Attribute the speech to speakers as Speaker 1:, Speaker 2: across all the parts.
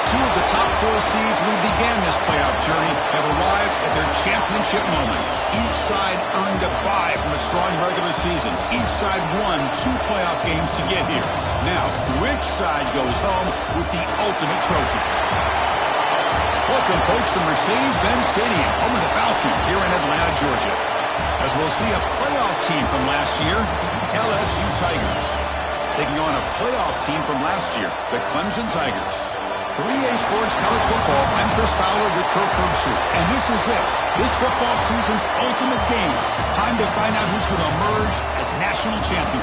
Speaker 1: Two of the top four seeds who began this playoff journey have arrived at their championship moment. Each side earned a bye from a strong regular season. Each side won 2 playoff games to get here. Now, which side goes home with the ultimate trophy? Welcome, folks, to Mercedes-Benz Stadium, home of the Falcons here in Atlanta, Georgia. As we'll see a playoff team from last year, LSU Tigers, taking on a playoff team from last year, the Clemson Tigers. For EA Sports College Football, I'm Chris Fowler with Kirk Herbstreit, and this is it. This football season's ultimate game. Time to find out who's going to emerge as national champion.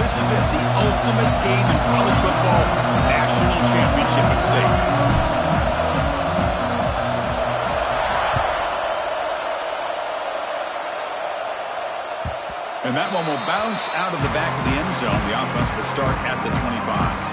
Speaker 1: This is it, the ultimate game in college football, national championship at stake. And that one will bounce out of the back of the end zone. The offense will start at the 25.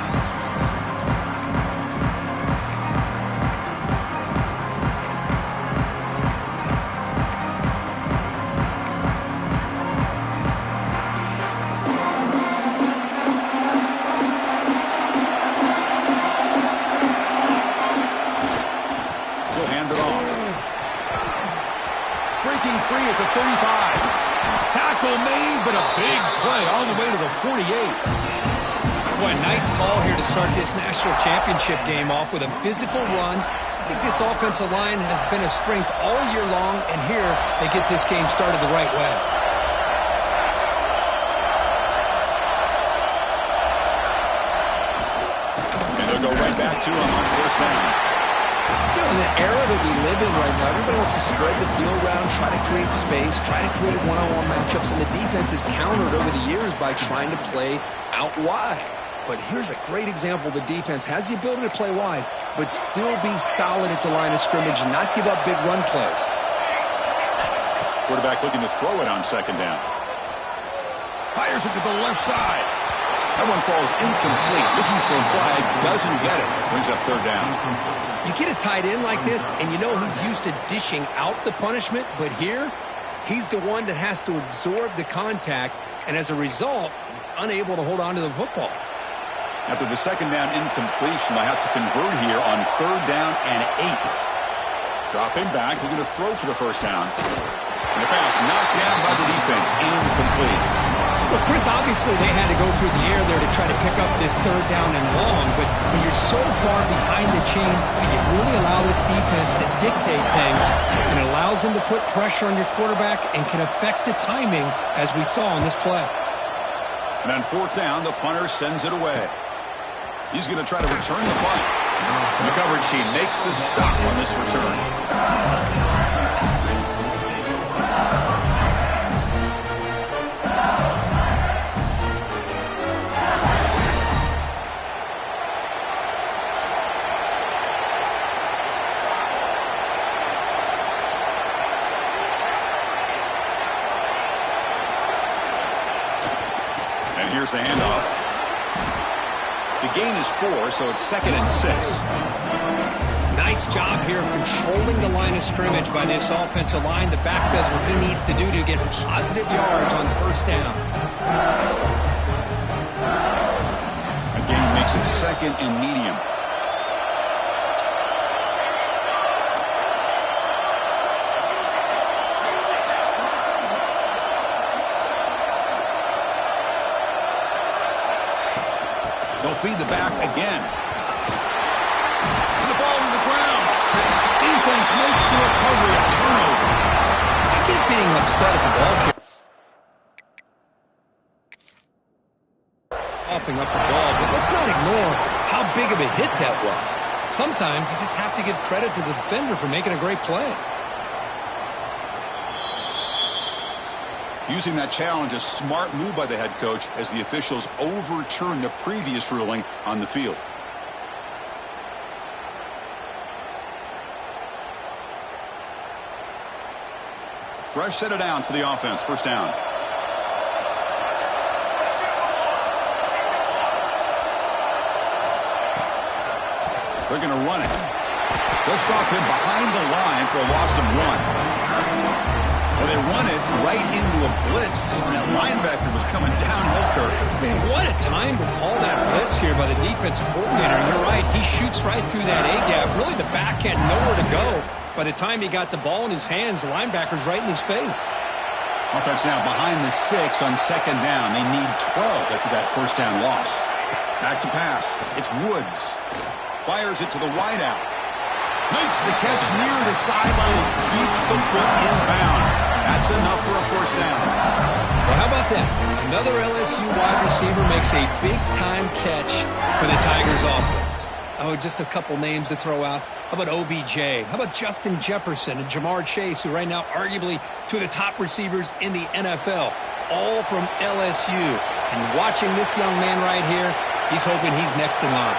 Speaker 1: Free at the 35. Tackle made, but a big play all the way to the 48.
Speaker 2: Boy, nice call here to start this national championship game off with a physical run. I think this offensive line has been a strength all year long, and here they get this game started the right way.
Speaker 1: And they'll go right back to him on first down.
Speaker 2: You know, in the era that we live in right now, everybody wants to spread the field around, try to create space, try to create one-on-one matchups, and the defense has countered over the years by trying to play out wide. But here's a great example. The defense has the ability to play wide, but still be solid at the line of scrimmage and not give up big run plays.
Speaker 1: Quarterback looking to throw it on second down. Fires it to the left side. That one falls incomplete. Looking for a flag, doesn't get it. Brings up third down.
Speaker 2: You get a tight end like this, and you know he's used to dishing out the punishment, but here, he's the one that has to absorb the contact, and as a result, he's unable to hold on to the football.
Speaker 1: After the second down incompletion, I have to convert here on third down and 8. Dropping back, looking to throw for the first down. And the pass knocked down by the defense, incomplete.
Speaker 2: Well, Chris, obviously they had to go through the air there to try to pick up this third down and long, but when you're so far behind the chains, you really allow this defense to dictate things, and it allows them to put pressure on your quarterback and can affect the timing, as we saw on this play.
Speaker 1: And on fourth down, the punter sends it away. He's going to try to return the punt. And the coverage team makes the stop on this return. Here's the handoff. The gain is 4, so it's 2nd and 6.
Speaker 2: Nice job here of controlling the line of scrimmage by this offensive line. The back does what he needs to do to get positive yards on first down.
Speaker 1: Again, makes it 2nd and medium. They'll feed the back again. And the ball to the ground. Defense makes the recovery a turnover.
Speaker 2: I get being upset at the ball carrier. Offing up the ball, but let's not ignore how big of a hit that was. Sometimes you just have to give credit to the defender for making a great play.
Speaker 1: Using that challenge, a smart move by the head coach as the officials overturn the previous ruling on the field. fresh set of downs for the offense. First down. They're going to run it. They'll stop him behind the line for a loss of 1. Well, they run it right into a blitz, and that linebacker was coming downhill, Kurt.
Speaker 3: Man, what a time to call that blitz here by the defensive coordinator. And you're right, he shoots right through that A-gap. Really, the back had nowhere to go. By the time he got the ball in his hands, the linebacker's right in his face.
Speaker 1: Offense now behind the 6 on second down. They need 12 after that first down loss. Back to pass. It's Woods. Fires it to the wideout. Makes the catch near the sideline and keeps the foot in bounds. That's enough for a first down.
Speaker 3: Well, how about that? Another LSU wide receiver makes a big-time catch for the Tigers offense. Oh, just a couple names to throw out. How about OBJ? How about Justin Jefferson and Jamar Chase, who right now arguably two of the top receivers in the NFL, all from LSU. And watching this young man right here, he's hoping he's next in line.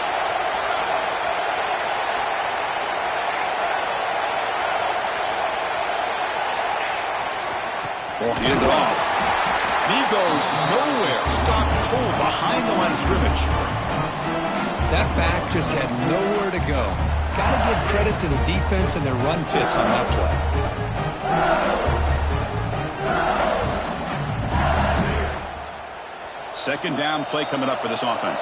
Speaker 1: Ball handed off. And he goes nowhere. Stopped cold behind the line of scrimmage.
Speaker 3: That back just had nowhere to go. Got to give credit to the defense and their run fits on that play.
Speaker 1: Second down play coming up for this offense.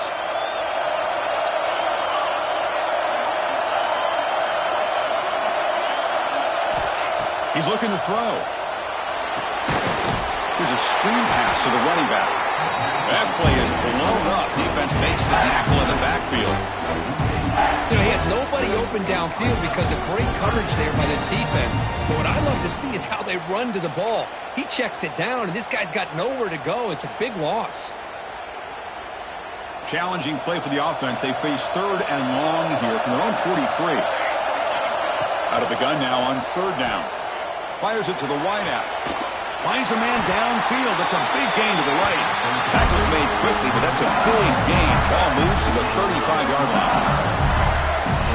Speaker 1: He's looking to throw. Here's a screen pass to the running back. That play is blown up. Defense makes the tackle in the backfield.
Speaker 3: You know, he had nobody open downfield because of great coverage there by this defense. But what I love to see is how they run to the ball. He checks it down, and this guy's got nowhere to go. It's a big loss.
Speaker 1: Challenging play for the offense. They face third and long here from their own 43. Out of the gun now on third down. Fires it to the wideout. Finds a man downfield. That's a big gain to the right. Tackle's made quickly, but that's a big gain. Ball moves to the 35-yard line.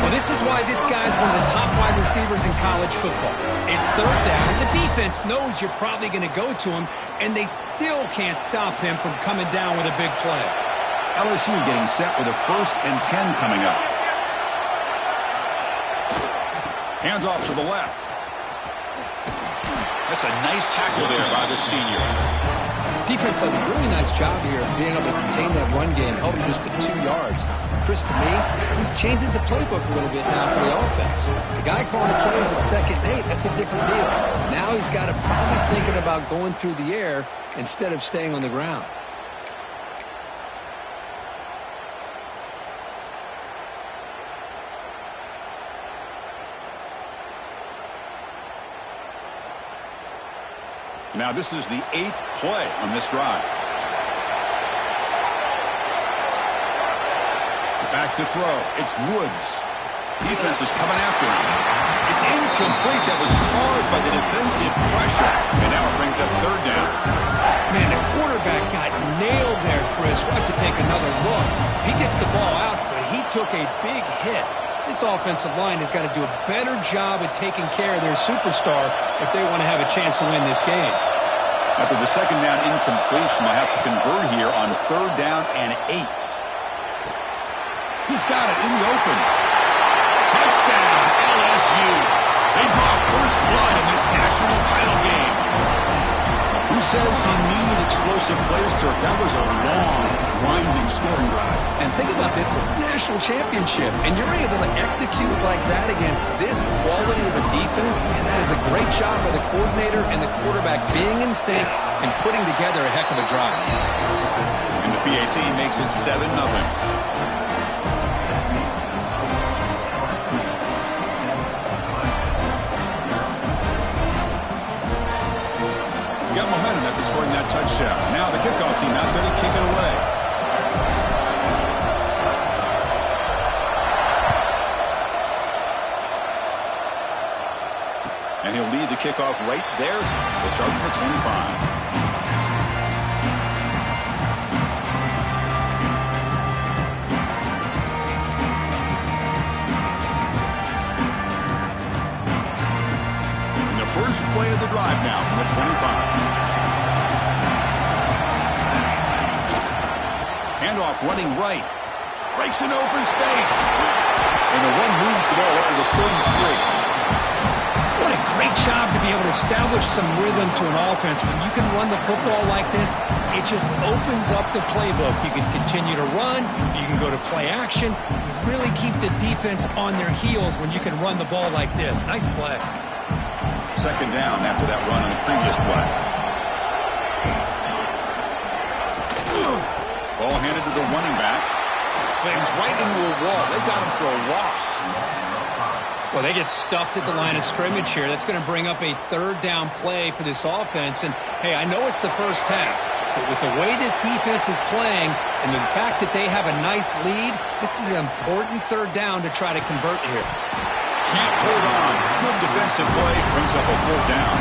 Speaker 3: Well, this is why this guy's one of the top wide receivers in college football. It's third down. The defense knows you're probably going to go to him, and they still can't stop him from coming down with a big play.
Speaker 1: LSU getting set with a 1st and 10 coming up. Hands off to the left. That's a nice tackle there by the senior.
Speaker 3: Defense does a really nice job here of being able to contain that run game, held him just to 2 yards. Chris, to me, this changes the playbook a little bit now for the offense. The guy calling the plays at 2nd and 8, that's a different deal. Now he's got to probably thinking about going through the air instead of staying on the ground.
Speaker 1: Now this is the 8th play on this drive. Back to throw. It's Woods. Defense is coming after him. It's incomplete. That was caused by the defensive pressure. And now it brings up third down.
Speaker 3: Man, the quarterback got nailed there, Chris. We'll have to take another look. He gets the ball out, but he took a big hit. This offensive line has got to do a better job at taking care of their superstar if they want to have a chance to win this game.
Speaker 1: After the second down incompletion, they'll have to convert here on third down and 8. He's got it in the open. Touchdown, LSU. They draw first blood in this national title game. Who says he needed explosive plays, Kirk? That was a long, grinding scoring drive.
Speaker 3: And think about this. This is a national championship, and you're able to execute like that against this quality of a defense. Man, that is a great job by the coordinator and the quarterback being in sync and putting together a heck of a drive.
Speaker 1: And the PAT makes it 7-0. Got momentum after scoring that touchdown. Now the kickoff team out there to kick it away. And he'll lead the kickoff right there. We'll start at the 25. First play of the drive now from the 25. Handoff running right. Breaks an open space. And the run moves the ball up to the 33.
Speaker 3: What a great job to be able to establish some rhythm to an offense. When you can run the football like this, it just opens up the playbook. You can continue to run. You can go to play action. You really keep the defense on their heels when you can run the ball like this. Nice play.
Speaker 1: Second down after that run on the previous play. Ball handed to the running back. Slams right into a wall. They got him for a loss.
Speaker 3: Well, they get stuffed at the line of scrimmage here. That's going to bring up a third down play for this offense. And, hey, I know it's the first half, but with the way this defense is playing and the fact that they have a nice lead, this is an important third down to try to convert here.
Speaker 1: Can't hold on. Good defensive play. Brings up a fourth down.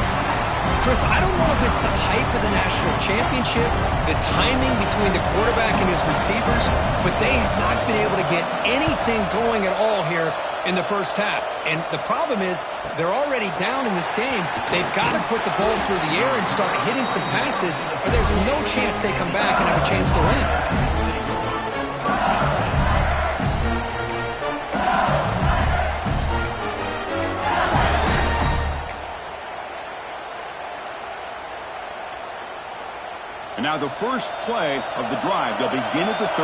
Speaker 3: Chris, I don't know if it's the hype of the national championship, the timing between the quarterback and his receivers, but they have not been able to get anything going at all here in the first half. And the problem is they're already down in this game. They've got to put the ball through the air and start hitting some passes, or there's no chance they come back and have a chance to win.
Speaker 1: And now the first play of the drive. They'll begin at the 38.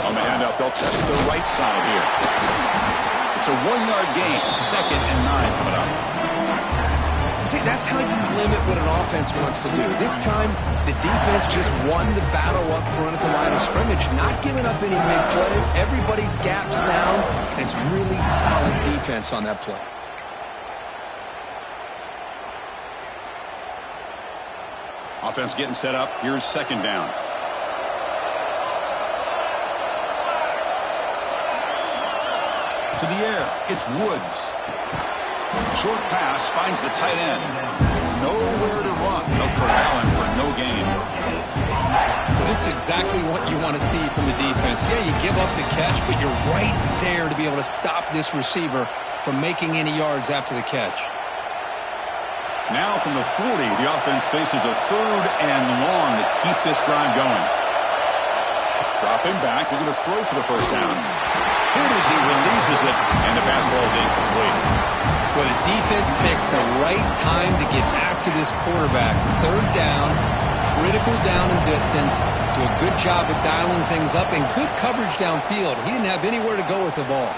Speaker 1: On the handoff, they'll test the right side here. It's a 1-yard gain. 2nd and 9 coming up.
Speaker 2: See, that's how you limit what an offense wants to do. This time, the defense just won the battle up front at the line of scrimmage, not giving up any big plays. Everybody's gap sound, and it's really solid defense on that play.
Speaker 1: Offense getting set up. Here's second down. To the air. It's Woods. Short pass finds the tight end. Nowhere to run. They'll corral him for no gain.
Speaker 3: This is exactly what you want to see from the defense. Yeah, you give up the catch, but you're right there to be able to stop this receiver from making any yards after the catch.
Speaker 1: Now from the 40, the offense faces a third and long to keep this drive going. Dropping back, looking to throw for the first down. Hit as he releases it, and the pass ball is incomplete.
Speaker 3: Well, the defense picks the right time to get after this quarterback. Third down, critical down and distance. Do a good job of dialing things up, and good coverage downfield. He didn't have anywhere to go with the ball.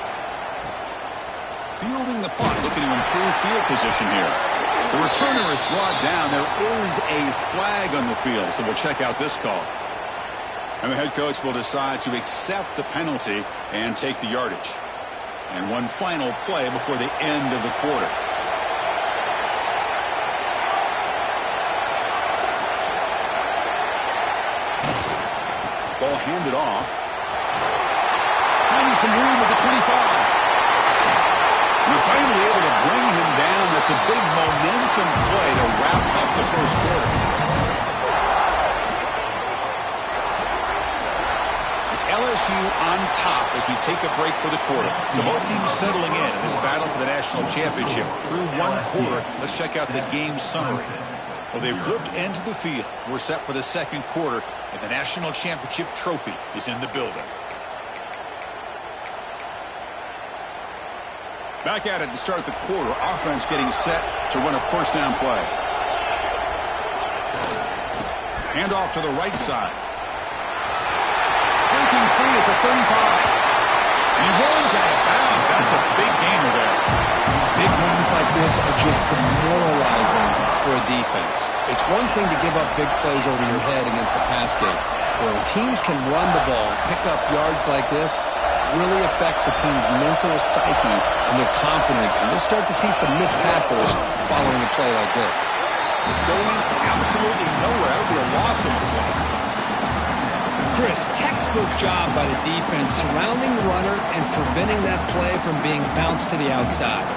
Speaker 1: Fielding the punt, looking to improve field position here. The returner is brought down. There is a flag on the field, so we'll check out this call. And the head coach will decide to accept the penalty and take the yardage. And one final play before the end of the quarter. Ball handed off. Finding some room at the 25. You're finally able to bring him down. That's a big momentum play to wrap up the first quarter. It's LSU on top as we take a break for the quarter. So both teams settling in this battle for the national championship. Through one quarter, let's check out the game summary. Well, they've flipped into the field. We're set for the second quarter, and the national championship trophy is in the building. Back at it to start the quarter. Offense getting set to run a first down play. Hand off to the right side. Breaking free at the 35. And he runs out of bounds. That's a big gainer there.
Speaker 3: Big runs like this are just demoralizing for a defense. It's one thing to give up big plays over your head against the pass game. Where teams can run the ball, pick up yards like this, really affects the team's mental psyche and their confidence. And you'll start to see some missed tackles following a play like this.
Speaker 1: Going absolutely nowhere. That would be a loss of the play.
Speaker 3: Chris, textbook job by the defense surrounding the runner and preventing that play from being bounced to the outside.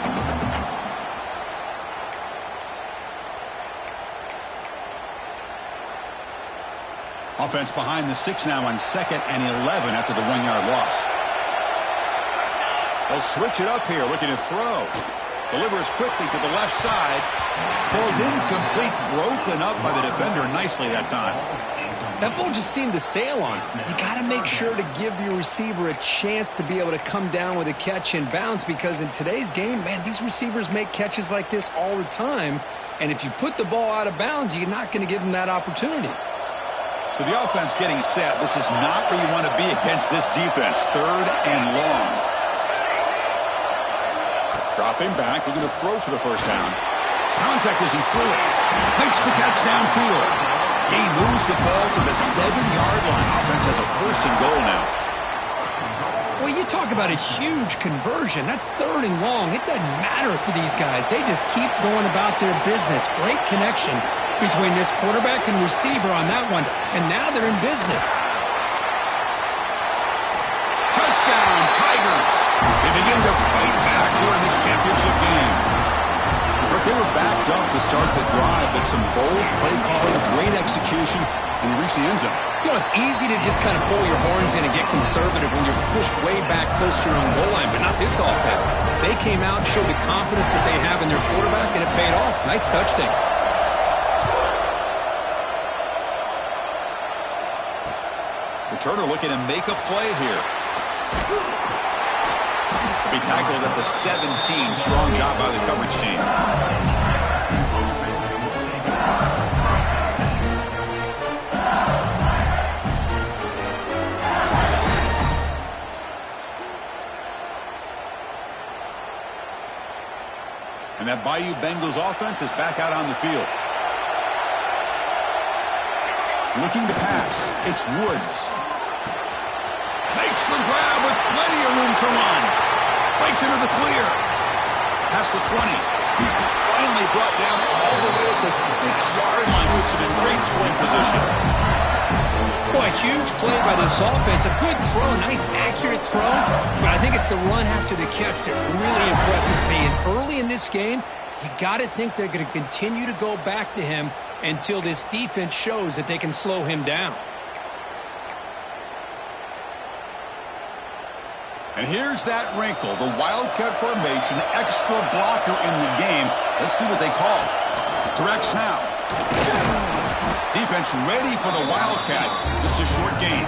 Speaker 1: Offense behind the 6 now on 2nd and 11 after the 1-yard loss. They'll switch it up here, looking to throw. Delivers quickly to the left side. Falls incomplete, broken up by the defender nicely that time.
Speaker 2: That ball just seemed to sail on. You got to make sure to give your receiver a chance to be able to come down with a catch and bounce, because in today's game, man, these receivers make catches like this all the time. And if you put the ball out of bounds, you're not going to give them that opportunity.
Speaker 1: So the offense getting set. This is not where you want to be against this defense. 3rd and long. Dropping back. We're going to throw for the first down. Contact as he threw it. Makes the catch downfield. He moves the ball to the 7-yard line. Offense has a 1st and goal now.
Speaker 3: Well, you talk about a huge conversion. That's 3rd and long. It doesn't matter for these guys. They just keep going about their business. Great connection between this quarterback and receiver on that one. And now they're in business.
Speaker 1: Touchdown, Tigers. They begin to fight back here in this championship game. But they were backed up to start the drive, but some bold play calling, great execution, and they reached the end zone.
Speaker 3: You know, it's easy to just kind of pull your horns in and get conservative when you're pushed way back close to your own goal line, but not this offense. They came out, showed the confidence that they have in their quarterback, and it paid off. Nice touchdown.
Speaker 1: Returner looking to make a play here. To be tackled at the 17. Strong job by the coverage team. And that Bayou Bengals offense is back out on the field. Looking to pass. It's Woods. Makes the grab with plenty of room to run. Breaks into the clear. Past the 20. Finally brought down all the way at the 6-yard line. Puts him in great scoring position.
Speaker 3: Boy, a huge play by this offense. A good throw, nice accurate throw. But I think it's the run after the catch that really impresses me. And early in this game, you got to think they're going to continue to go back to him until this defense shows that they can slow him down.
Speaker 1: And here's that wrinkle, the Wildcat formation, extra blocker in the game. Let's see what they call. Direct snap. Defense ready for the Wildcat. Just a short gain.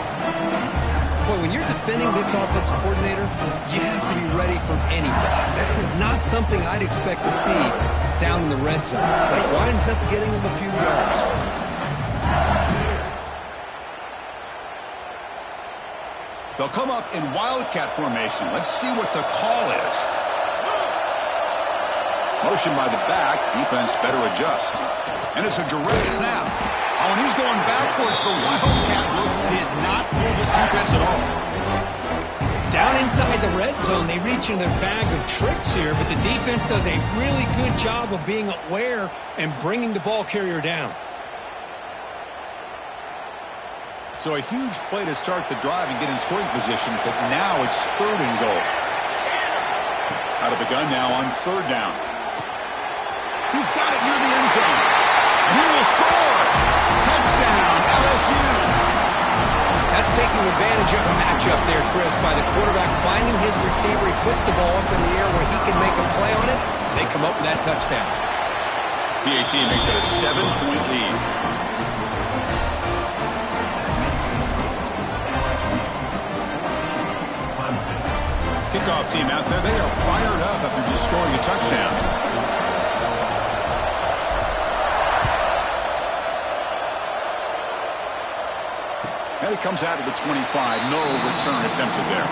Speaker 3: Boy, when you're defending this offensive coordinator, you have to be ready for anything. This is not something I'd expect to see down in the red zone. But it winds up getting him a few yards.
Speaker 1: They'll come up in Wildcat formation. Let's see what the call is. Motion by the back. Defense better adjust. And it's a direct snap. Oh, and he's going backwards. The Wildcat look did not fool this defense at all.
Speaker 3: Down inside the red zone, they reach in their bag of tricks here, but the defense does a really good job of being aware and bringing the ball carrier down.
Speaker 1: So a huge play to start the drive and get in scoring position, but now it's 3rd and goal. Out of the gun now on 3rd down. He's got it near the end zone. And he will score. Touchdown, LSU.
Speaker 3: That's taking advantage of a matchup there, Chris, by the quarterback finding his receiver. He puts the ball up in the air where he can make a play on it. And they come up with that touchdown.
Speaker 1: PAT makes it a 7-point lead. Kickoff team out there, they are fired up after just scoring a touchdown. And it comes out of the 25. No return attempted there.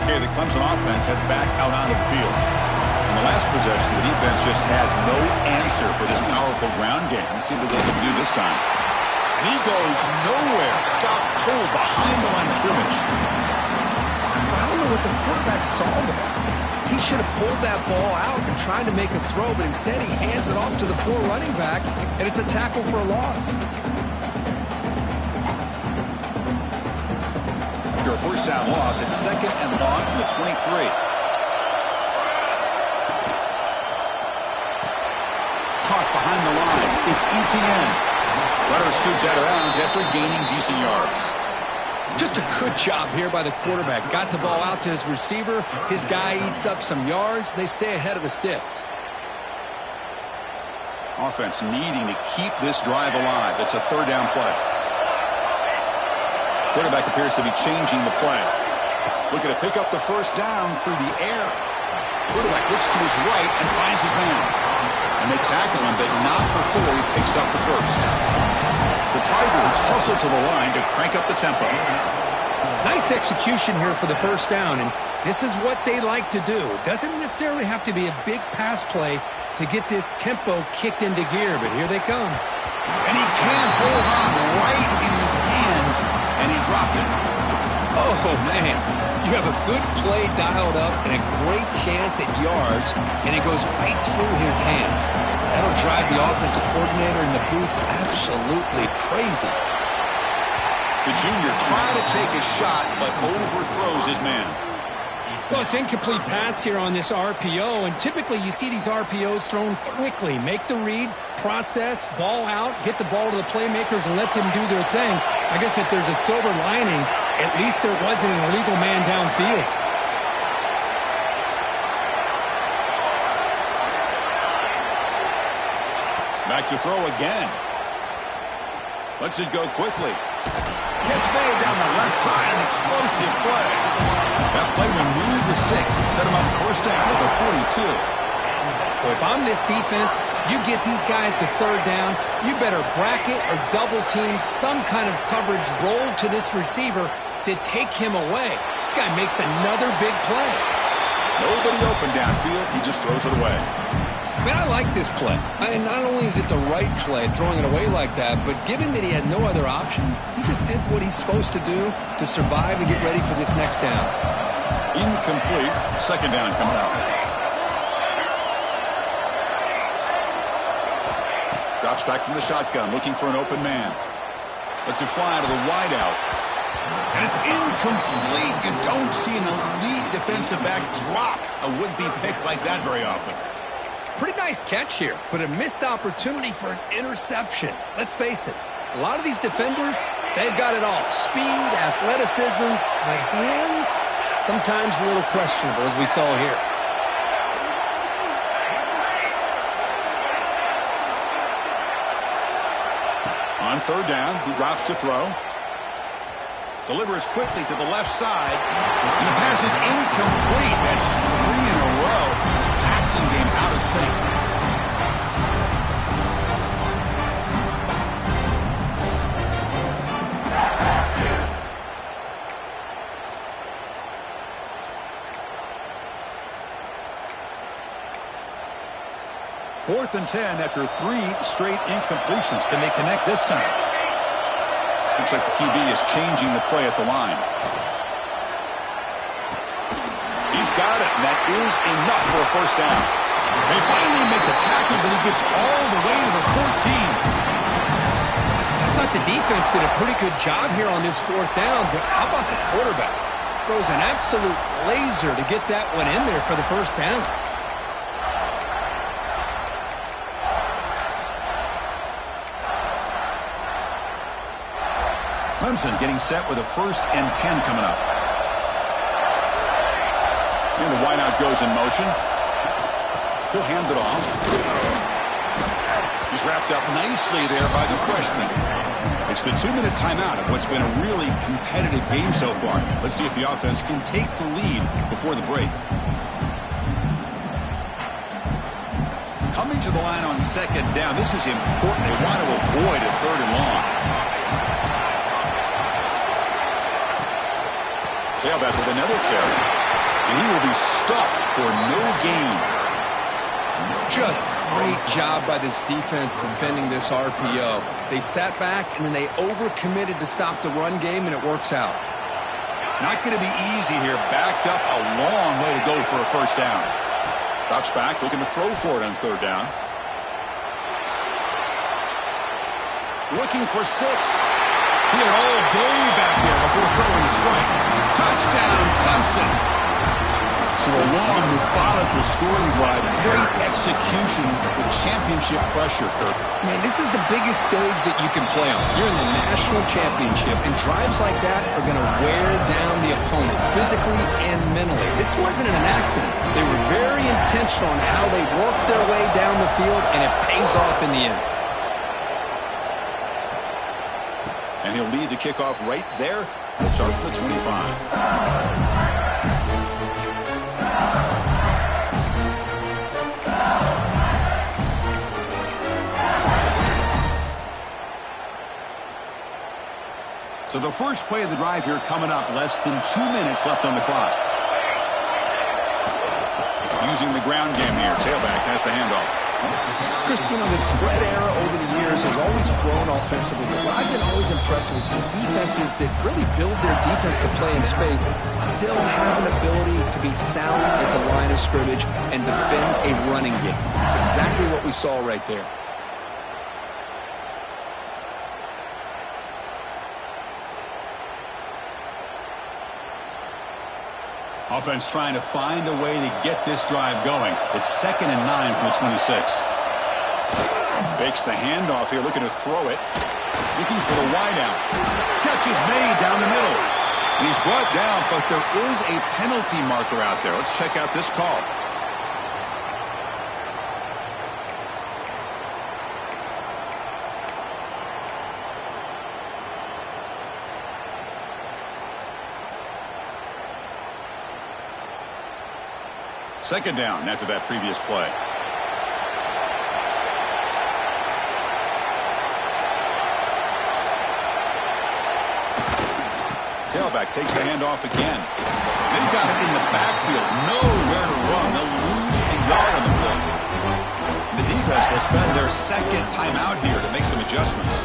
Speaker 1: Okay, the Clemson offense heads back out onto the field. In the last possession, the defense just had no answer for this powerful ground game. Let's see what they can do this time. And he goes nowhere. Stopped cold behind the line of scrimmage.
Speaker 2: I don't know what the quarterback saw there. He should have pulled that ball out and tried to make a throw, but instead he hands it off to the poor running back, and it's a tackle for a loss.
Speaker 1: After a first down loss, it's 2nd and long from the 23. Caught behind the line. It's ETN. Runner scoots out of bounds after gaining decent yards.
Speaker 3: Just a good job here by the quarterback. Got the ball out to his receiver. His guy eats up some yards. They stay ahead of the sticks.
Speaker 1: Offense needing to keep this drive alive. It's a third down play. Quarterback appears to be changing the play. Looking to pick up the first down through the air. Quarterback looks to his right and finds his man. And they tackle him, but not before he picks up the first. The Tigers hustle to the line to crank up the tempo.
Speaker 3: Nice execution here for the first down, and this is what they like to do. Doesn't necessarily have to be a big pass play to get this tempo kicked into gear, but here they come.
Speaker 1: And he can't hold on right in his hands, and he dropped it.
Speaker 3: Oh, man. You have a good play dialed up and a great chance at yards, and it goes right through his hands. That'll drive the offensive coordinator in the booth absolutely crazy.
Speaker 1: The junior trying to take a shot, but overthrows his man.
Speaker 3: Well, it's incomplete pass here on this RPO, and typically you see these RPOs thrown quickly. Make the read, process, ball out, get the ball to the playmakers and let them do their thing. I guess if there's a silver lining, at least there wasn't an illegal man downfield.
Speaker 1: Back to throw again. Lets it go quickly. Catch made down the left side, an explosive play. That play will move the sticks and set him up first down at the 42.
Speaker 3: Well, if I'm this defense, you get these guys to third down, you better bracket or double team some kind of coverage roll to this receiver to take him away. This guy makes another big play.
Speaker 1: Nobody open downfield. He just throws it away.
Speaker 3: Man, I like this play. And not only is it the right play, throwing it away like that, but given that he had no other option, he just did what he's supposed to do to survive and get ready for this next down.
Speaker 1: Incomplete. Second down coming out. Drops back from the shotgun, looking for an open man. Lets it fly to the wideout. And it's incomplete. You don't see an elite defensive back drop a would-be pick like that very often.
Speaker 3: Pretty nice catch here, but a missed opportunity for an interception. Let's face it, a lot of these defenders, they've got it all. Speed, athleticism, but hands, sometimes a little questionable, as we saw here.
Speaker 1: On third down, he drops to throw. Delivers quickly to the left side. And the pass is incomplete. That's 3 in a row. His passing game out of sync. Fourth and 10 after 3 straight incompletions. Can they connect this time? Looks like the QB is changing the play at the line. He's got it, and that is enough for a first down. They finally make the tackle, but he gets all the way to the 14.
Speaker 3: I thought the defense did a pretty good job here on this fourth down, but how about the quarterback? Throws an absolute laser to get that one in there for the first down.
Speaker 1: Clemson getting set with a 1st and 10 coming up. And the wideout goes in motion. He'll hand it off. He's wrapped up nicely there by the freshman. It's the 2-minute timeout of what's been a really competitive game so far. Let's see if the offense can take the lead before the break. Coming to the line on second down. This is important. They want to avoid a third and long. Tailback with another carry. And he will be stuffed for no gain.
Speaker 3: Just great job by this defense defending this RPO. They sat back and then they overcommitted to stop the run game, and it works out.
Speaker 1: Not going to be easy here. Backed up a long way to go for a first down. Drops back, looking to throw for it on third down. Looking for 6. He had all day back there before throwing the strike. Touchdown, Clemson. So a long, methodical scoring drive, great execution with championship pressure, Kirk.
Speaker 2: Man, this is the biggest stage that you can play on. You're in the national championship, and drives like that are going to wear down the opponent physically and mentally. This wasn't an accident. They were very intentional on how they worked their way down the field, and it pays off in the end.
Speaker 1: And he'll lead the kickoff right there. He'll start with the 25. So the first play of the drive here coming up, less than 2 minutes left on the clock. Using the ground game here. Tailback has the handoff.
Speaker 2: Chris, the spread era over the years has always grown offensively, but what I've been always impressed with defenses that really build their defense to play in space still have an ability to be sound at the line of scrimmage and defend a running game. It's exactly what we saw right there.
Speaker 1: Offense trying to find a way to get this drive going. It's 2nd and 9 from the 26. Fakes the handoff here, looking to throw it. Looking for the wideout. Catch is made down the middle. And he's brought down, but there is a penalty marker out there. Let's check out this call. Second down after that previous play. Tailback takes the handoff again. They've got it in the backfield. Nowhere to run. They'll lose a yard on the play. The defense will spend their second timeout here to make some adjustments.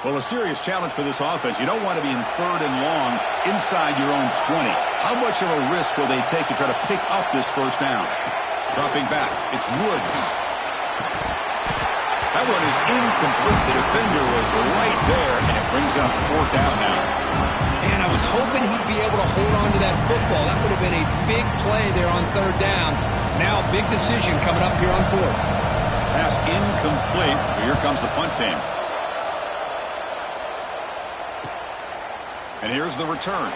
Speaker 1: Well, a serious challenge for this offense. You don't want to be in 3rd and long inside your own 20. How much of a risk will they take to try to pick up this first down? Dropping back, it's Woods. That one is incomplete. The defender was right there, and it brings up 4th down now.
Speaker 3: And I was hoping he'd be able to hold on to that football. That would have been a big play there on 3rd down. Now, big decision coming up here on 4th.
Speaker 1: Pass incomplete. Here comes the punt team. And here's the return.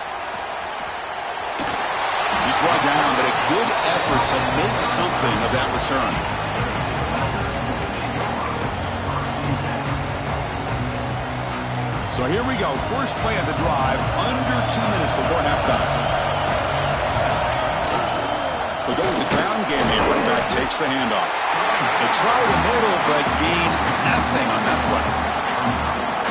Speaker 1: He's brought down, but a good effort to make something of that return. So here we go. First play of the drive, under 2 minutes before halftime. They'll go with the ground game here. Running back takes the handoff. They try the middle, but gain nothing on that play.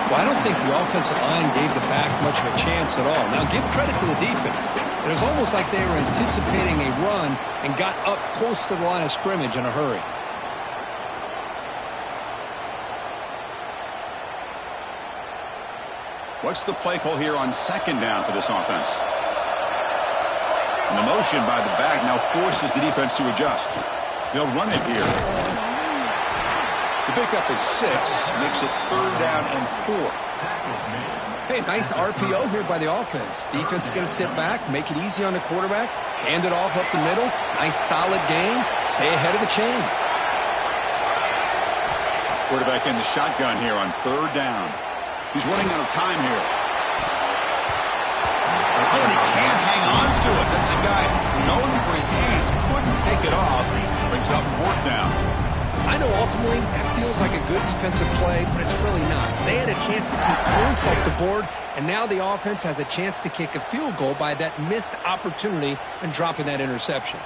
Speaker 3: Well, I don't think the offensive line gave the back much of a chance at all. Now, give credit to the defense. It was almost like they were anticipating a run and got up close to the line of scrimmage in a hurry.
Speaker 1: What's the play call here on 2nd down for this offense? And the motion by the back now forces the defense to adjust. They'll run it here. The pickup is 6, makes it 3rd down and 4.
Speaker 2: Hey, nice RPO here by the offense. Defense is going to sit back, make it easy on the quarterback, hand it off up the middle. Nice solid game. Stay ahead of the chains.
Speaker 1: Quarterback in the shotgun here on 3rd down. He's running out of time here. Oh, and he can't hang on to it. That's a guy known for his hands. Couldn't pick it off. Brings up 4th down.
Speaker 2: I know ultimately that feels like a good defensive play, but it's really not. They had a chance to keep points off the board, and now the offense has a chance to kick a field goal by that missed opportunity and dropping that interception.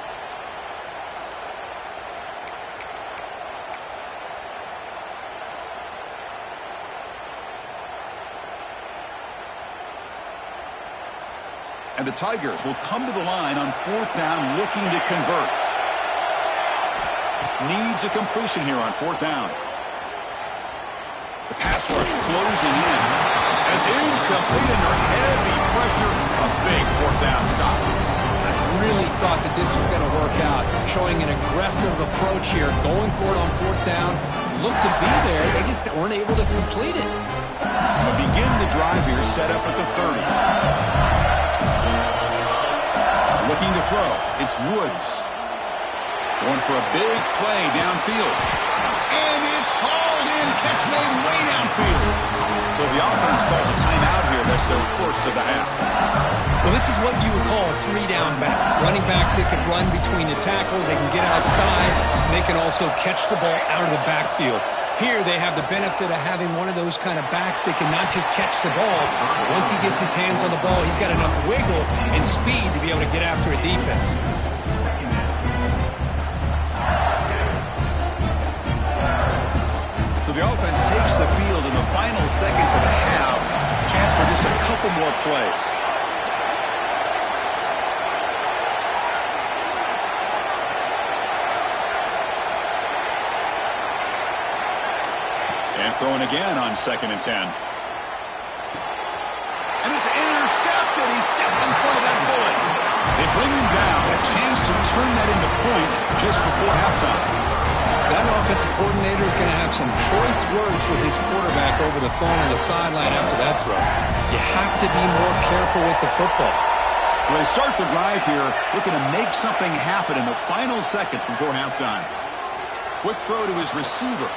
Speaker 1: And the Tigers will come to the line on 4th down looking to convert. Needs a completion here on 4th down. The pass rush closing in. And it's incomplete under heavy pressure. A big 4th down stop.
Speaker 3: really thought that this was going to work out, showing an aggressive approach here, going for it on fourth down. Looked to be there. They just weren't able to complete it.
Speaker 1: We'll begin the drive here, set up at the 30. Looking to throw. It's Woods. Going for a big play downfield. And it's hauled in. Catch made way downfield. So the offense calls a timeout here. That's their first of the half.
Speaker 3: Well, this is what you would call a three-down back. Running backs, they can run between the tackles. They can get outside. And they can also catch the ball out of the backfield. Here they have the benefit of having one of those kind of backs that can not just catch the ball, but once he gets his hands on the ball, he's got enough wiggle and speed to be able to get after a defense.
Speaker 1: So the offense takes the field in the final seconds of the half. Chance for just a couple more plays. And throwing again on 2nd and 10. And it's intercepted. He stepped in front of that bullet. They bring him down. A chance to turn that into points just before halftime.
Speaker 3: That offensive coordinator is going to have some choice words with his quarterback over the phone on the sideline after that throw. You have to be more careful with the football.
Speaker 1: So they start the drive here, looking to make something happen in the final seconds before halftime. Quick throw to his receiver.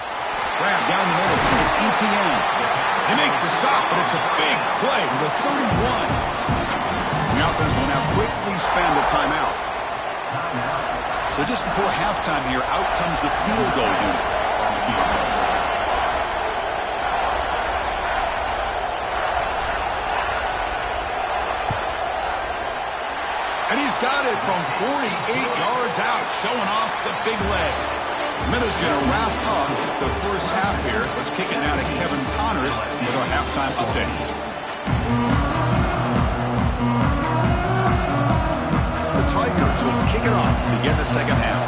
Speaker 1: Grab down the middle. It's ETN. They make the stop, but it's a big play with a 31. The offense will now quickly spend a timeout. So just before halftime here, out comes the field goal unit. And he's got it from 48 yards out, showing off the big leg. Minutes going to wrap up the first half here. Let's kick it now to Kevin Connors with our halftime update. The Tigers will kick it off to begin the second half.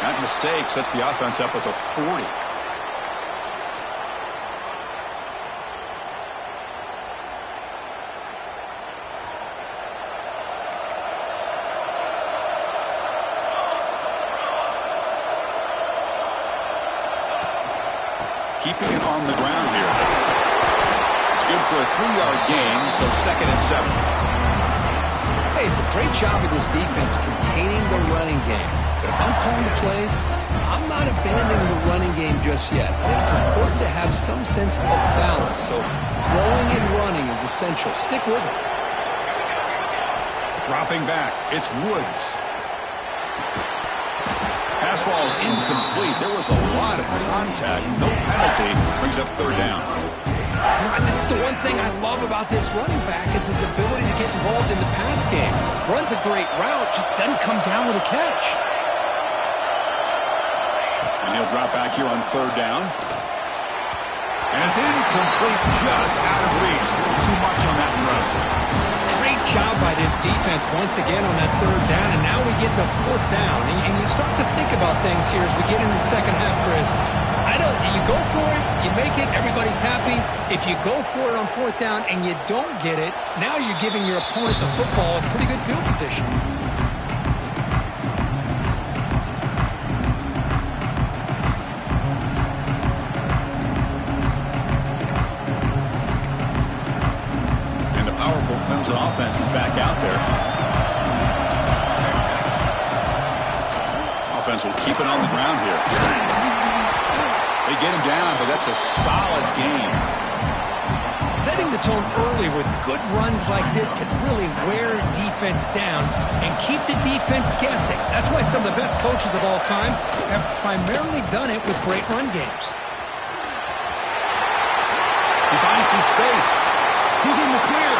Speaker 1: That mistake sets the offense up at the 40. Keeping it on the ground here. It's good for a 3-yard gain, so 2nd and 7.
Speaker 3: Hey, it's a great job of this defense containing the running game. But if I'm calling the plays, I'm not abandoning the running game just yet. I think it's important to have some sense of balance. So throwing and running is essential. Stick with it.
Speaker 1: Dropping back, it's Woods. Pass ball is incomplete. There was a lot of contact. No penalty. Brings up 3rd down.
Speaker 3: You know, this is the one thing I love about this running back is his ability to get involved in the pass game. Runs a great route, just doesn't come down with a catch.
Speaker 1: And he'll drop back here on 3rd down. And it's incomplete, just out of reach. A little too much on that throw.
Speaker 3: Great job by this defense once again on that 3rd down, and now we get to 4th down. And you start to think about things here as we get into the second half, Chris. You go for it, you make it, everybody's happy. If you go for it on 4th down and you don't get it, now you're giving your opponent the football in pretty good field position.
Speaker 1: Clemson offense is back out there. Offense will keep it on the ground here. They get him down, but that's a solid game.
Speaker 3: Setting the tone early with good runs like this can really wear defense down and keep the defense guessing. That's why some of the best coaches of all time have primarily done it with great run games.
Speaker 1: He finds some space. He's in the clear.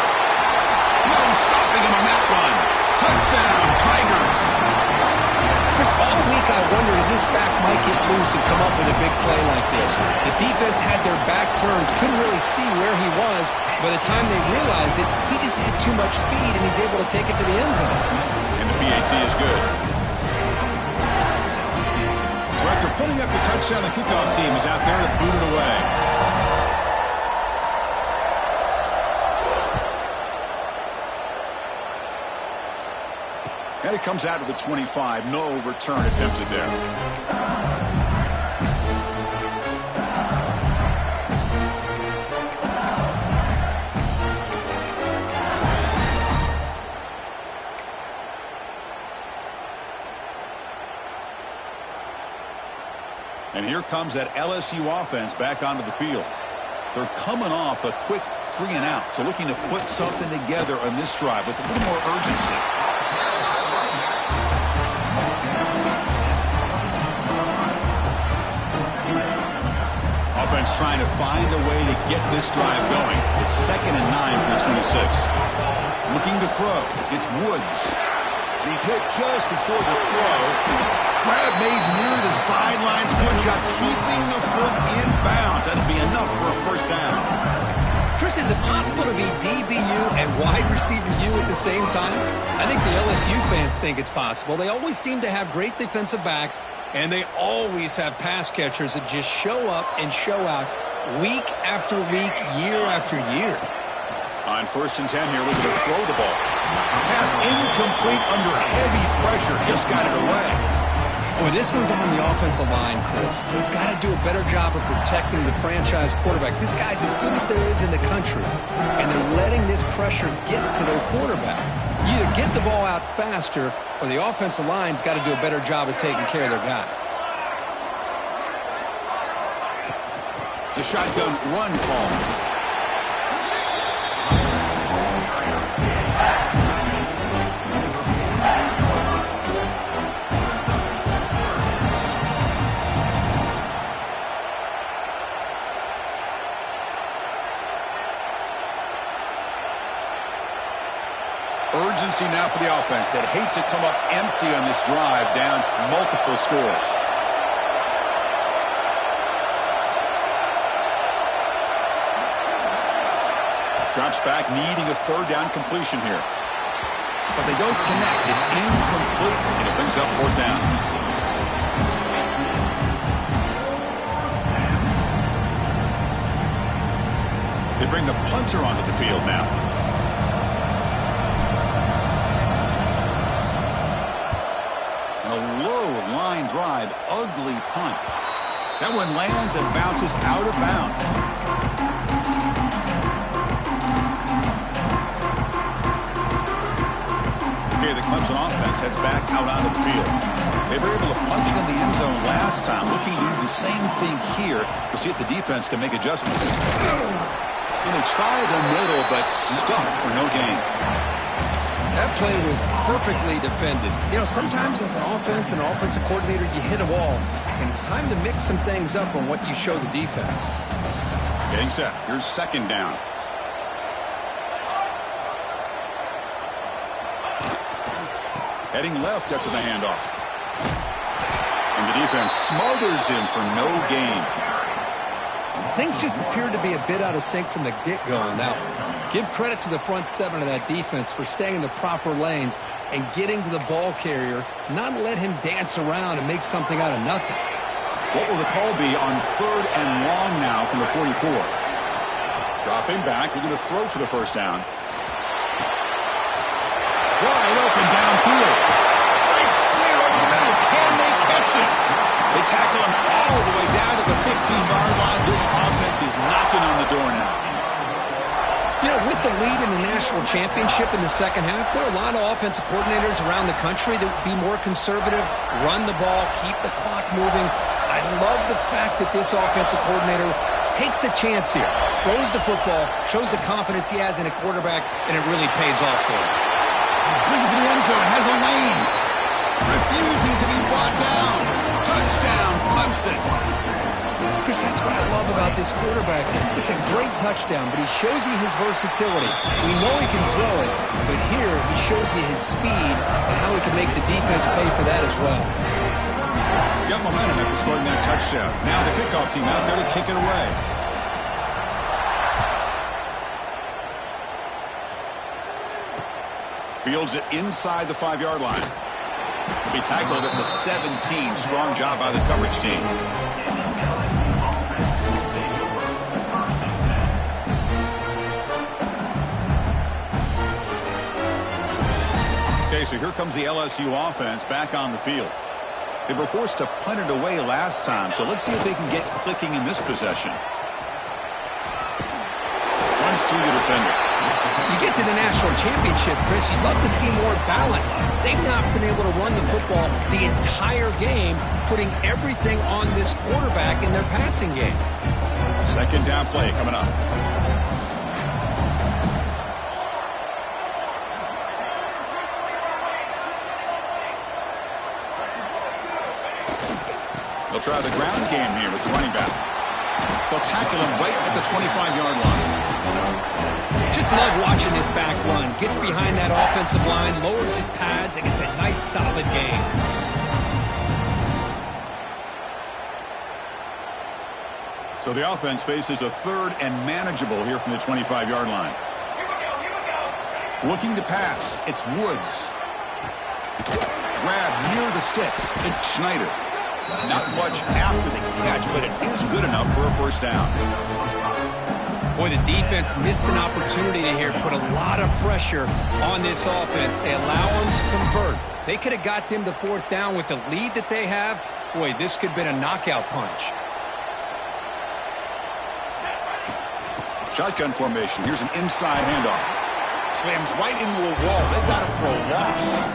Speaker 1: No stopping him on that run. Touchdown, Tigers.
Speaker 3: Chris, all week I wondered if this back might get loose and come up with a big play like this. The defense had their back turned, couldn't really see where he was. By the time they realized it, he just had too much speed, and he's able to take it to the end zone.
Speaker 1: And the PAT is good. So after putting up the touchdown, the kickoff team is out there to boot it away. And it comes out to the 25. No return attempted there. And here comes that LSU offense back onto the field. They're coming off a quick 3-and-out, so looking to put something together on this drive with a little more urgency. Offense trying to find a way to get this drive going. It's 2nd and 9 for the 26. Looking to throw. It's Woods. He's hit just before the throw. Grab made near the sidelines. Good job keeping the foot in bounds. That'll be enough for a first down.
Speaker 3: Chris, is it possible to be DBU and wide receiver U at the same time? I think the LSU fans think it's possible. They always seem to have great defensive backs, and they always have pass catchers that just show up and show out week after week, year after year.
Speaker 1: On 1st and 10 here, looking to throw the ball. Pass incomplete under heavy pressure. Just got it away.
Speaker 3: Boy, this one's on the offensive line, Chris. They've got to do a better job of protecting the franchise quarterback. This guy's as good as there is in the country, and they're letting this pressure get to their quarterback. You either get the ball out faster, or the offensive line's got to do a better job of taking care of their guy.
Speaker 1: It's a shotgun run call. Urgency now for the offense that hate to come up empty on this drive, down multiple scores. Drops back, needing a 3rd down completion here. But they don't connect. It's incomplete, and it brings up 4th down. They bring the punter onto the field now. A low line drive, ugly punt. That one lands and bounces out of bounds. Okay, the Clemson offense heads back out onto the field. They were able to punch it in the end zone last time, looking to do the same thing here to see if the defense can make adjustments. And they try the middle, but stuck for no gain.
Speaker 2: That play was perfectly defended. You know, sometimes as an offense and an offensive coordinator, you hit a wall, and it's time to mix some things up on what you show the defense.
Speaker 1: Getting set. Here's 2nd down. Heading left after the handoff. And the defense smothers him for no gain.
Speaker 3: Things just appeared to be a bit out of sync from the get-go on that one. Give credit to the front 7 of that defense for staying in the proper lanes and getting to the ball carrier, not let him dance around and make something out of nothing.
Speaker 1: What will the call be on 3rd and long now from the 44? Dropping back, looking to throw for the first down. Wide open downfield. Breaks clear over the middle. Can they catch it? They tackle him all the way down to the 15-yard line. This offense is knocking on the door now.
Speaker 3: You know, with the lead in the national championship in the second half, there are a lot of offensive coordinators around the country that would be more conservative, run the ball, keep the clock moving. I love the fact that this offensive coordinator takes a chance here, throws the football, shows the confidence he has in a quarterback, and it really pays off for him.
Speaker 1: Looking for the end zone, has a lane. Refusing to be brought down. Touchdown, Clemson.
Speaker 3: Chris, that's what I love about this quarterback. It's a great touchdown, but he shows you his versatility. We know he can throw it, but here he shows you his speed and how he can make the defense pay for that as well.
Speaker 1: Got momentum after scoring that touchdown. Now the kickoff team out there to kick it away. Fields it inside the 5-yard line. He tackled at the 17. Strong job by the coverage team. Okay, so here comes the LSU offense back on the field. They were forced to punt it away last time, so let's see if they can get clicking in this possession. Runs through the defender.
Speaker 3: You get to the national championship, Chris, you'd love to see more balance. They've not been able to run the football the entire game, putting everything on this quarterback in their passing game.
Speaker 1: Second down play coming up. They'll try the ground game here with the running back. They'll tackle him right at the 25-yard line.
Speaker 3: Just love watching this back run. Gets behind that offensive line, lowers his pads, and gets a nice, solid gain.
Speaker 1: So the offense faces a third and manageable here from the 25-yard line. Looking to pass. It's Woods. Grab near the sticks. It's Schneider. Not much after the catch, but it is good enough for a first down.
Speaker 3: Boy, the defense missed an opportunity to here put a lot of pressure on this offense. They allow them to convert. They could have got them to fourth down with the lead that they have. Boy, this could have been a knockout punch.
Speaker 1: Shotgun formation. Here's an inside handoff. Slams right into a wall. They got him for a loss.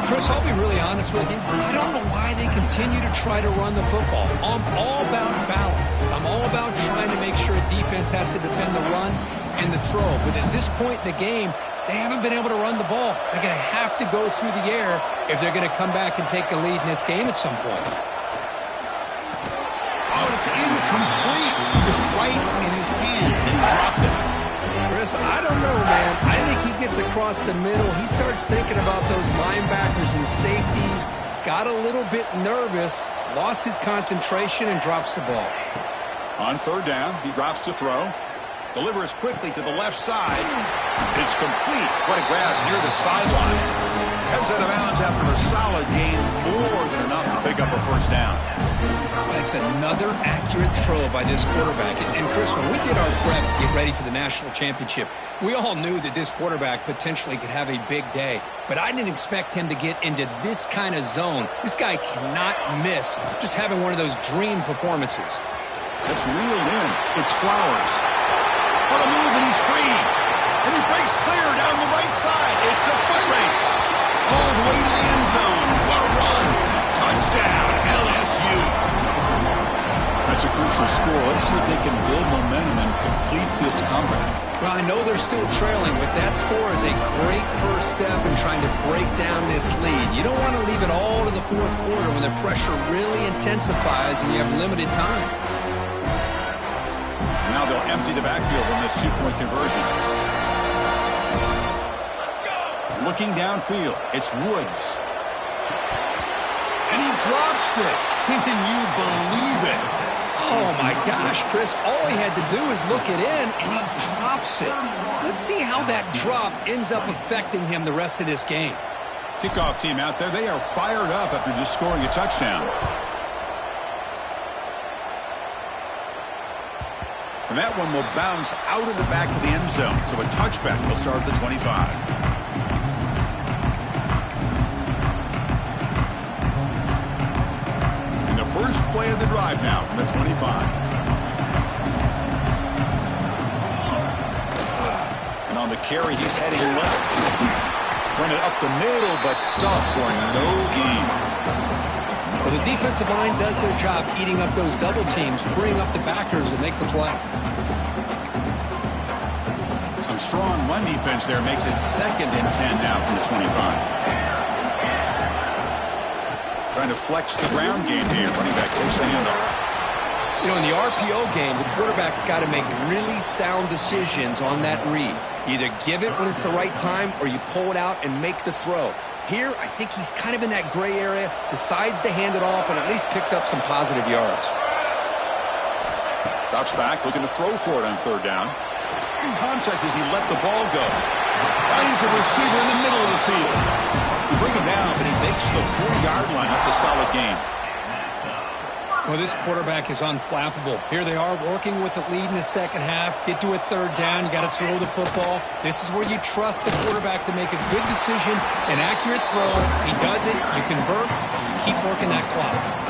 Speaker 3: Chris, I'll be really honest with you. I don't know why they continue to try to run the football. I'm all about balance. I'm all about trying to make sure a defense has to defend the run and the throw. But at this point in the game, they haven't been able to run the ball. They're going to have to go through the air if they're going to come back and take the lead in this game at some point.
Speaker 1: Oh, it's incomplete. It was right in his hands, and he dropped it.
Speaker 3: Chris, I don't know, man. I think he gets across the middle. He starts thinking about those linebackers and safeties. Got a little bit nervous, lost his concentration, and drops the ball.
Speaker 1: On third down, he drops to throw. Delivers quickly to the left side. It's complete. What a grab near the sideline. Heads out of bounds after a solid gain, more than enough to pick up a first down.
Speaker 3: That's another accurate throw by this quarterback. And Chris, when we did our prep to get ready for the national championship, we all knew that this quarterback potentially could have a big day. But I didn't expect him to get into this kind of zone. This guy cannot miss just having one of those dream performances.
Speaker 1: That's reeled in. It's Flowers. What a move, and he's free. And he breaks clear down the right side. It's a foot race. All the way to the end zone. What a run. Touchdown, LSU. That's a crucial score. Let's see if they can build momentum and complete this comeback.
Speaker 3: Well, I know they're still trailing, but that score is a great first step in trying to break down this lead. You don't want to leave it all to the fourth quarter when the pressure really intensifies and you have limited time.
Speaker 1: Now they'll empty the backfield on this two-point conversion. Looking downfield, it's Woods. And he drops it. Can you believe it?
Speaker 3: Oh, my gosh, Chris. All he had to do is look it in, and he drops it. Let's see how that drop ends up affecting him the rest of this game.
Speaker 1: Kickoff team out there, they are fired up after just scoring a touchdown. And that one will bounce out of the back of the end zone. So a touchback will start at the 25. First play of the drive now from the 25. And on the carry, he's heading left. Run it up the middle, but stuffed for no gain.
Speaker 3: Well, the defensive line does their job eating up those double teams, freeing up the backers to make the play.
Speaker 1: Some strong run defense there makes it 2nd and 10 now from the 25. Trying to flex the ground game here. Running back takes the handoff.
Speaker 3: You know, in the RPO game, the quarterback's got to make really sound decisions on that read. Either give it when it's the right time or you pull it out and make the throw. Here, I think he's kind of in that gray area, decides to hand it off and at least picked up some positive yards.
Speaker 1: Drops back, looking to throw for it on third down. In contact as he let the ball go. Finds a receiver in the middle of the field. You bring him down, but he makes the 40-yard line. That's a solid gain.
Speaker 3: Well, this quarterback is unflappable. Here they are working with the lead in the second half. Get to a third down. You got to throw the football. This is where you trust the quarterback to make a good decision, an accurate throw. He does it. You convert, and you keep working that clock.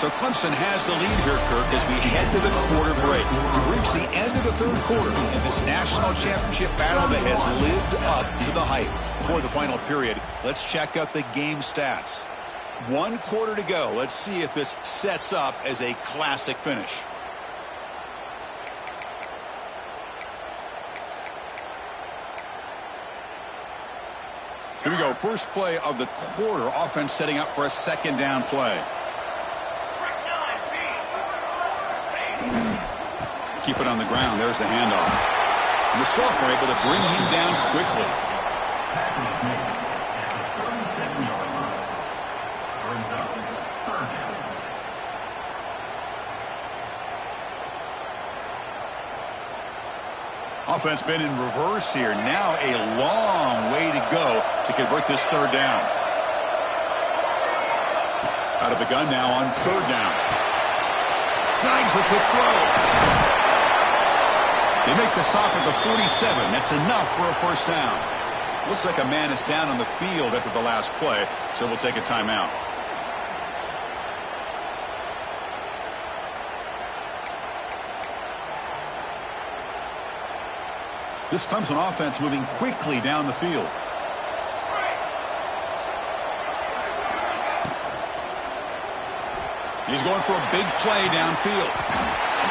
Speaker 1: So Clemson has the lead here, Kirk, as we head to the quarter break. We've reached the end of the third quarter in this national championship battle that has lived up to the hype. For the final period, let's check out the game stats. 1 quarter to go. Let's see if this sets up as a classic finish. Here we go. First play of the quarter. Offense setting up for a second down play. Keep it on the ground. There's the handoff. And the sophomore able to bring him down quickly. Offense been in reverse here. Now a long way to go to convert this third down. Out of the gun now on third down. Snags the quick throw. They make the stop at the 47. That's enough for a first down. Looks like a man is down on the field after the last play, so we'll take a timeout. This Clemson offense moving quickly down the field. He's going for a big play downfield.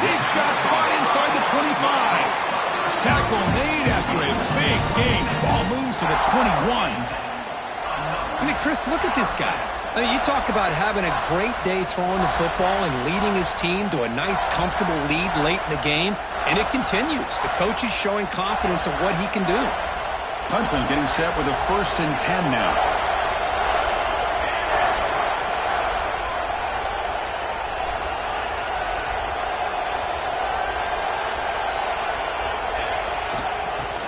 Speaker 1: Deep shot caught inside the 25. Tackle made after a big gain. Ball moves to the 21.
Speaker 3: I mean, Chris, look at this guy. I mean, you talk about having a great day throwing the football and leading his team to a nice, comfortable lead late in the game, and it continues. The coach is showing confidence of what he can do.
Speaker 1: Clemson getting set with a 1st and 10 now.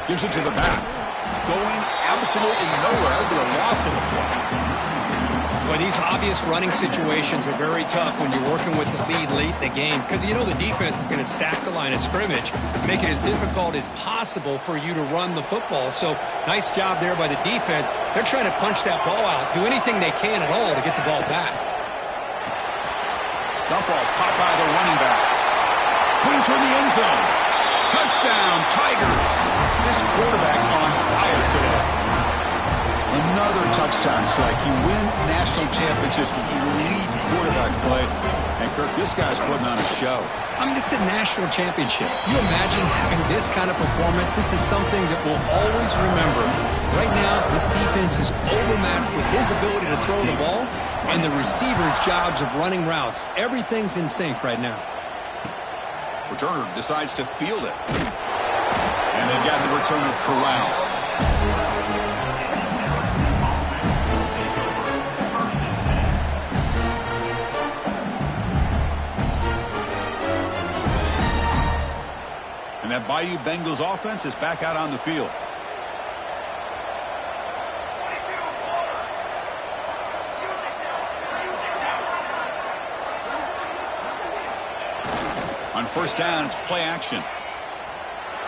Speaker 1: Gives it to the back. Going absolutely nowhere with a loss of the play.
Speaker 3: Well, these obvious running situations are very tough when you're working with the lead late in the game because you know the defense is going to stack the line of scrimmage, make it as difficult as possible for you to run the football. So nice job there by the defense. They're trying to punch that ball out, do anything they can at all to get the ball back.
Speaker 1: Dump off caught by the running back. Queen toward the end zone. Touchdown, Tigers. This quarterback on fire today. Another touchdown strike. You win national championships with elite quarterback play. And, Kirk, this guy's putting on a show.
Speaker 3: I mean, this is a national championship. You imagine having this kind of performance? This is something that we'll always remember. Right now, this defense is overmatched with his ability to throw the ball and the receivers' jobs of running routes. Everything's in sync right now.
Speaker 1: Returner decides to field it. And they've got the returner corralled. And that Bayou Bengals offense is back out on the field. On first down, it's play action.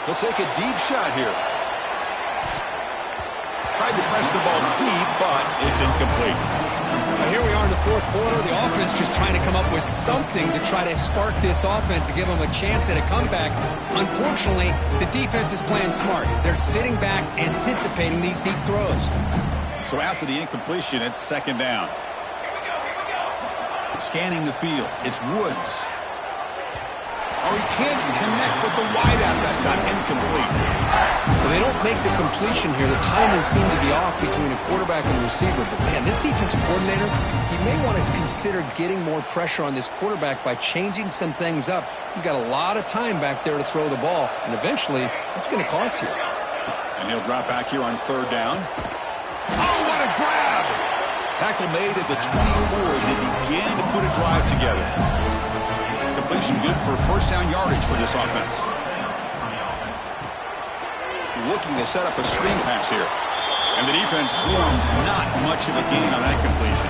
Speaker 1: He'll take a deep shot here. Tried to press the ball deep, but it's incomplete.
Speaker 3: Now here we are in the fourth quarter. The offense just trying to come up with something to try to spark this offense to give them a chance at a comeback. Unfortunately, the defense is playing smart. They're sitting back, anticipating these deep throws.
Speaker 1: So after the incompletion, it's second down. Scanning the field, it's Woods. Oh, he can't connect with the wideout that time. Incomplete.
Speaker 2: Well, they don't make the completion here. The timing seemed to be off between a quarterback and a receiver. But, man, this defensive coordinator, he may want to consider getting more pressure on this quarterback by changing some things up. He's got a lot of time back there to throw the ball, and eventually that's going to cost you.
Speaker 1: And he'll drop back here on third down. Oh, what a grab! Tackle made at the 24 as they begin to put a drive together. Completion good for first down yardage for this offense. Looking to set up a screen pass here. And the defense swarms, not much of a gain on that completion.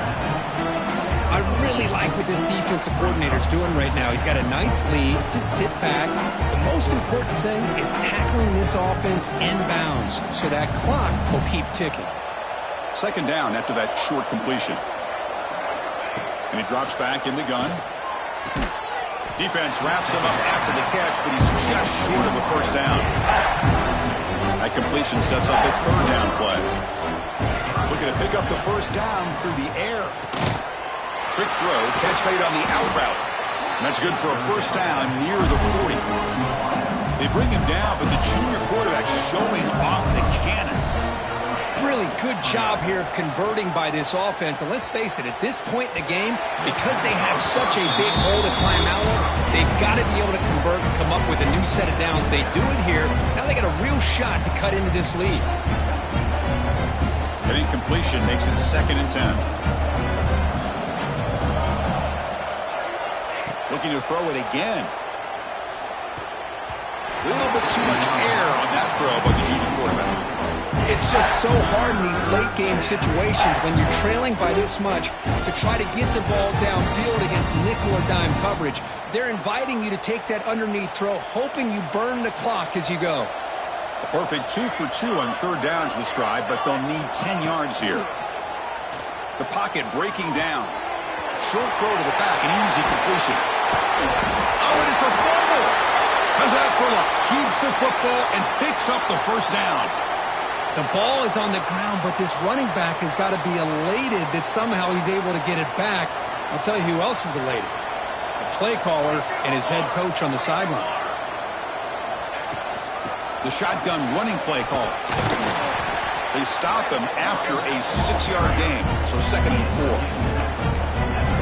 Speaker 3: I really like what this defensive coordinator's doing right now. He's got a nice lead. Just sit back. The most important thing is tackling this offense inbounds so that clock will keep ticking.
Speaker 1: Second down after that short completion. And he drops back in the gun. Defense wraps him up after the catch, but he's just short of a first down. That completion sets up a third down play. Looking to pick up the first down through the air. Quick throw, catch made on the out route. And that's good for a first down near the 40. They bring him down, but the junior quarterback showing off the cannon.
Speaker 3: Really good job here of converting by this offense. And let's face it, at this point in the game, because they have such a big hole to climb out of, they've got to be able to convert and come up with a new set of downs. They do it here. Now they got a real shot to cut into this lead.
Speaker 1: An incompletion makes it 2nd and 10. Looking to throw it again. A little bit too much air on that throw by the junior quarterback.
Speaker 3: It's just so hard in these late-game situations when you're trailing by this much to try to get the ball downfield against nickel or dime coverage. They're inviting you to take that underneath throw, hoping you burn the clock as you go.
Speaker 1: A perfect 2 for 2 on third downs this drive, but they'll need 10 yards here. The pocket breaking down. Short throw to the back, an easy completion. Oh, and it's a fumble. How's that for luck? Keeps the football and picks up the first down.
Speaker 3: The ball is on the ground, but this running back has got to be elated that somehow he's able to get it back. I'll tell you who else is elated. The play caller and his head coach on the sideline.
Speaker 1: The shotgun running play call. They stop him after a 6-yard gain, so 2nd and 4.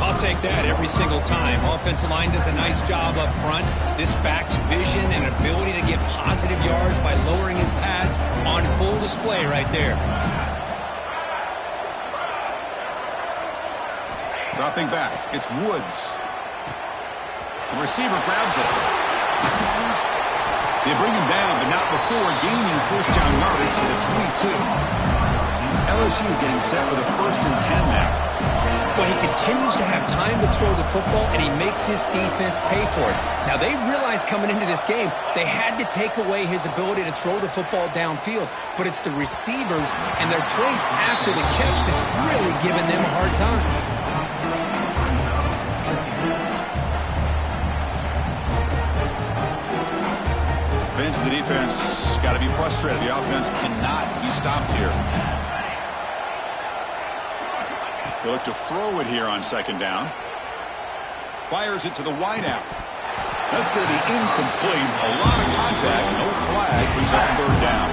Speaker 3: I'll take that every single time. Offensive line does a nice job up front. This back's vision and ability to get positive yards by lowering his pads on full display right there.
Speaker 1: Dropping back, it's Woods. The receiver grabs it. They bring him down, but not before gaining first down yardage to the 22. LSU getting set with a 1st and 10 now.
Speaker 3: Well, he continues to have time to throw the football, and he makes his defense pay for it. Now, they realized coming into this game they had to take away his ability to throw the football downfield, but it's the receivers and their plays after the catch that's really giving them a hard time.
Speaker 1: Fans of the defense got to be frustrated. The offense cannot be stopped here. They look to throw it here on 2nd down. Fires it to the wideout. That's going to be incomplete. A lot of contact. No flag. Brings up 3rd down.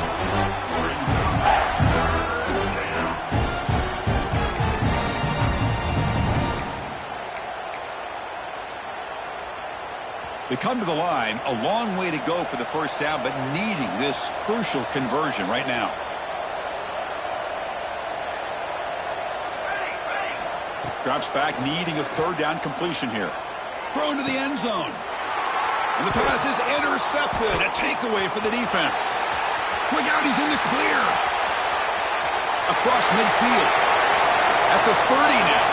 Speaker 1: They come to the line. A long way to go for the first down, but needing this crucial conversion right now. Drops back, needing a 3rd down completion here. Thrown to the end zone. And the pass is intercepted. A takeaway for the defense. Look out, he's in the clear. Across midfield. At the 30 now.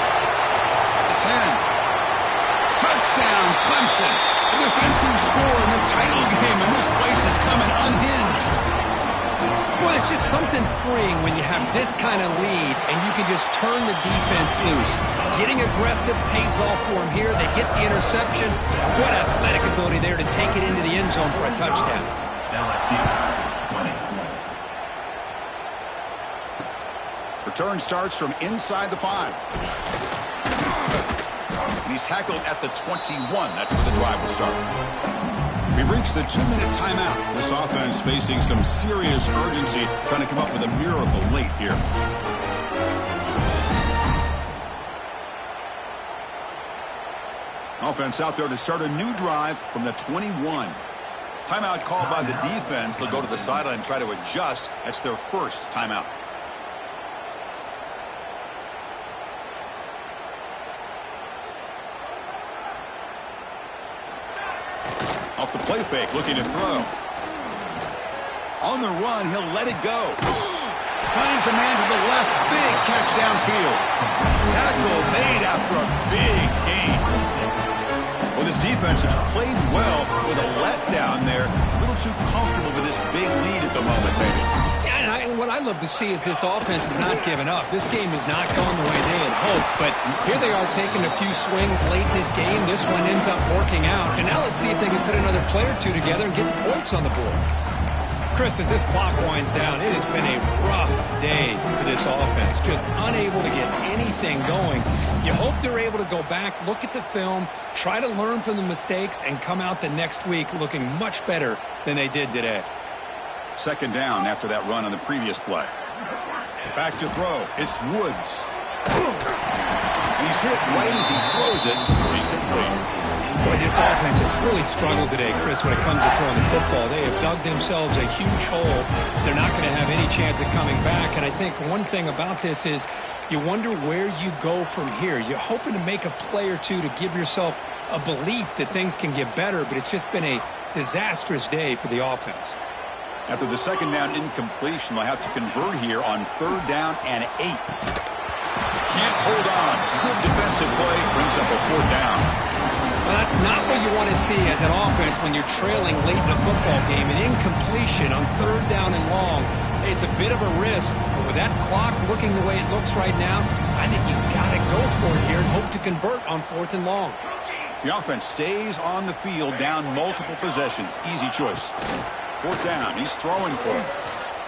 Speaker 1: At the 10. Touchdown, Clemson. A defensive score in the title game, and this place is coming unhinged.
Speaker 3: Well, it's just something freeing when you have this kind of lead and you can just turn the defense loose. Getting aggressive pays off for them here. They get the interception. And what athletic ability there to take it into the end zone for a touchdown.
Speaker 1: Return starts from inside the 5. And he's tackled at the 21. That's where the drive will start. We've reached the 2-minute timeout. This offense facing some serious urgency, trying to come up with a miracle late here. Offense out there to start a new drive from the 21. Timeout called by the defense. They'll go to the sideline and try to adjust. That's their first timeout. Off the play fake, looking to throw. On the run, he'll let it go. Finds a man to the left. Big catch downfield. Tackle made after a big gain. Well, this defense has played well with a letdown there. A little too comfortable with this big lead at the moment, maybe.
Speaker 3: Yeah, and what I love to see is this offense is not giving up. This game is not going the way they had hoped, but here they are taking a few swings late in this game. This one ends up working out, and now let's see if they can put another play or two together and get the points on the board. Chris, as this clock winds down, it has been a rough day for this offense. Just unable to get anything going. You hope they're able to go back, look at the film, try to learn from the mistakes, and come out the next week looking much better than they did today.
Speaker 1: Second down after that run on the previous play. Back to throw. It's Woods. And he's hit right as he throws it. Incomplete.
Speaker 3: Boy, this offense has really struggled today, Chris, when it comes to throwing the football. They have dug themselves a huge hole. They're not going to have any chance of coming back. And I think one thing about this is you wonder where you go from here. You're hoping to make a play or two to give yourself a belief that things can get better, but it's just been a disastrous day for the offense.
Speaker 1: After the second down incompletion, they'll have to convert here on 3rd down and 8. Can't hold on. Good defensive play. Brings up a 4th down.
Speaker 3: Well, that's not what you want to see as an offense when you're trailing late in a football game. An incompletion on 3rd down and long. It's a bit of a risk, but with that clock looking the way it looks right now, I think you've got to go for it here and hope to convert on 4th and long.
Speaker 1: The offense stays on the field, down multiple possessions. Easy choice. 4th down. He's throwing for it.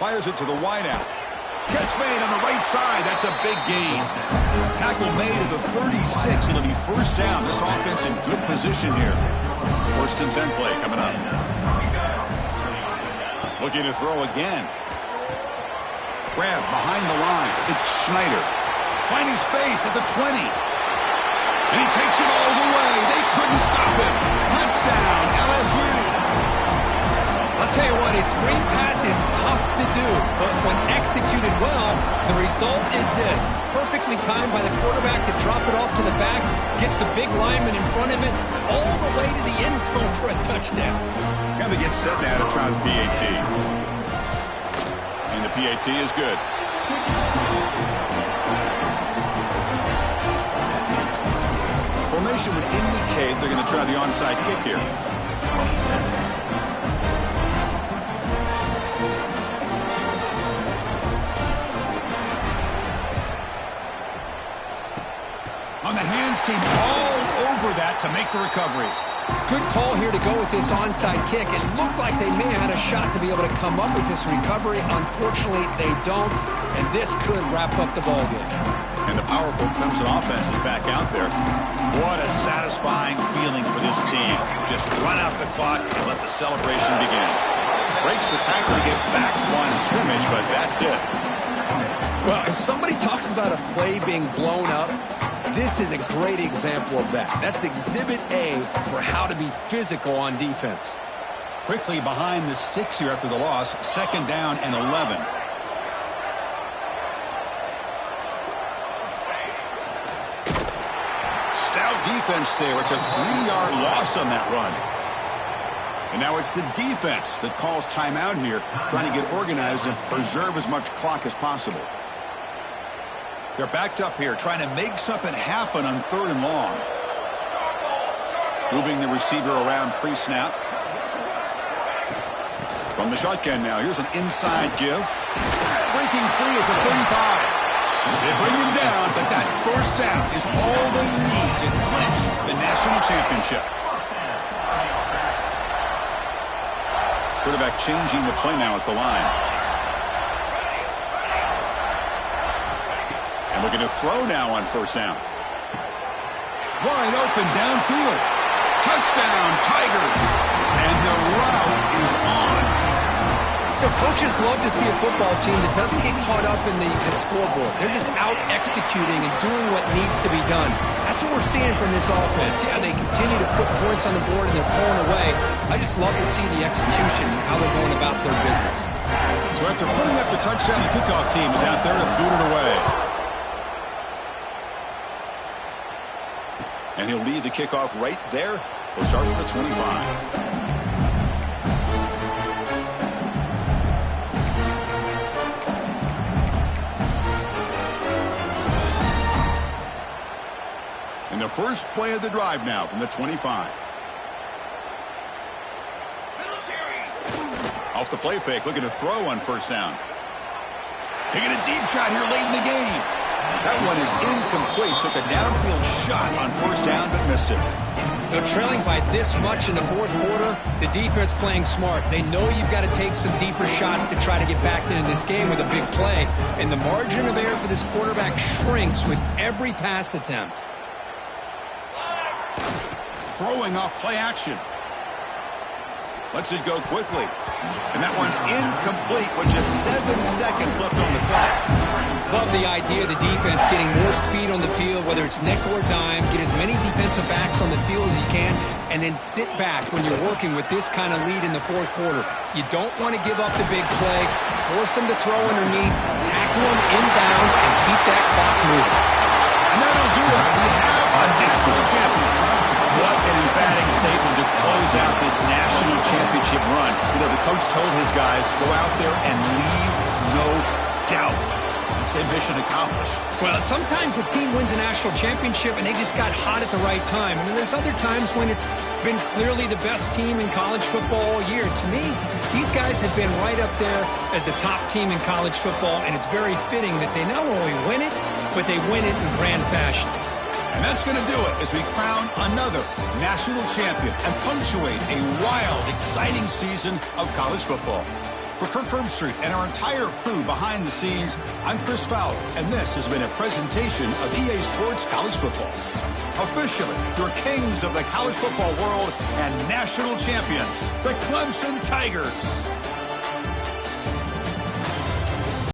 Speaker 1: Fires it to the wideout. Catch made on the right side. That's a big gain. Tackle made at the 36. It'll be 1st down. This offense in good position here. 1st and 10 play coming up. Looking to throw again. Grab behind the line. It's Schneider. Finding space at the 20. And he takes it all the way. They couldn't stop him. Touchdown, LSU.
Speaker 3: I'll tell you what, a screen pass is tough to do, but when executed well, the result is this. Perfectly timed by the quarterback to drop it off to the back, gets the big lineman in front of it, all the way to the end zone for a touchdown.
Speaker 1: Now they get set now to try the PAT. And the PAT is good. Formation would indicate they're going to try the onside kick here. On the hands team all over that to make the recovery.
Speaker 3: Good call here to go with this onside kick. It looked like they may have had a shot to be able to come up with this recovery. Unfortunately, they don't, and this could wrap up the ballgame.
Speaker 1: And the powerful Clemson offense is back out there. What a satisfying feeling for this team. Just run out the clock and let the celebration begin. Breaks the tackle to get back to line of scrimmage, but that's it.
Speaker 3: Well, if somebody talks about a play being blown up, this is a great example of that. That's Exhibit A for how to be physical on defense.
Speaker 1: Quickly behind the sticks here after the loss. 2nd down and 11. Stout defense there. It's a 3-yard loss on that run. And now it's the defense that calls timeout here, trying to get organized and preserve as much clock as possible. They're backed up here, trying to make something happen on 3rd and long. Moving the receiver around pre-snap. From the shotgun now, here's an inside give. Breaking free at the 35. They bring him down, but that 1st down is all they need to clinch the national championship. Quarterback changing the play now at the line. And looking to throw now on 1st down. Wide open downfield. Touchdown, Tigers. And the route is on.
Speaker 3: Coaches love to see a football team that doesn't get caught up in the scoreboard. They're just out executing and doing what needs to be done. That's what we're seeing from this offense. Yeah, they continue to put points on the board and they're pulling away. I just love to see the execution and how they're going about their business.
Speaker 1: So after putting up the touchdown, the kickoff team is out there to boot it away. And he'll lead the kickoff right there. He'll start with the 25. And the first play of the drive now from the 25. Off the play fake, looking to throw on first down. Taking a deep shot here late in the game. That one is incomplete. Took a downfield shot on first down, but missed it.
Speaker 3: Trailing by this much in the fourth quarter, the defense playing smart. They know you've got to take some deeper shots to try to get back into this game with a big play. And the margin of error for this quarterback shrinks with every pass attempt.
Speaker 1: Throwing off play action. Lets it go quickly. And that one's incomplete with just 7 seconds left on the clock.
Speaker 3: Love the idea of the defense getting more speed on the field, whether it's nickel or dime, get as many defensive backs on the field as you can, and then sit back when you're working with this kind of lead in the fourth quarter. You don't want to give up the big play, force them to throw underneath, tackle them inbounds, and keep that clock moving.
Speaker 1: And that'll do it. We have a national champion. What an emphatic statement to close out this national championship run. You know, the coach told his guys, go out there and leave no doubt. Same mission accomplished.
Speaker 3: Well, sometimes a team wins a national championship and they just got hot at the right time. And then there's other times when it's been clearly the best team in college football all year. To me, these guys have been right up there as the top team in college football, and it's very fitting that they not only win it, but they win it in grand fashion.
Speaker 1: And that's going to do it as we crown another national champion and punctuate a wild, exciting season of college football. For Kirk Herbstreit and our entire crew behind the scenes, I'm Chris Fowler, and this has been a presentation of EA Sports College Football. Officially, your kings of the college football world and national champions, the Clemson Tigers.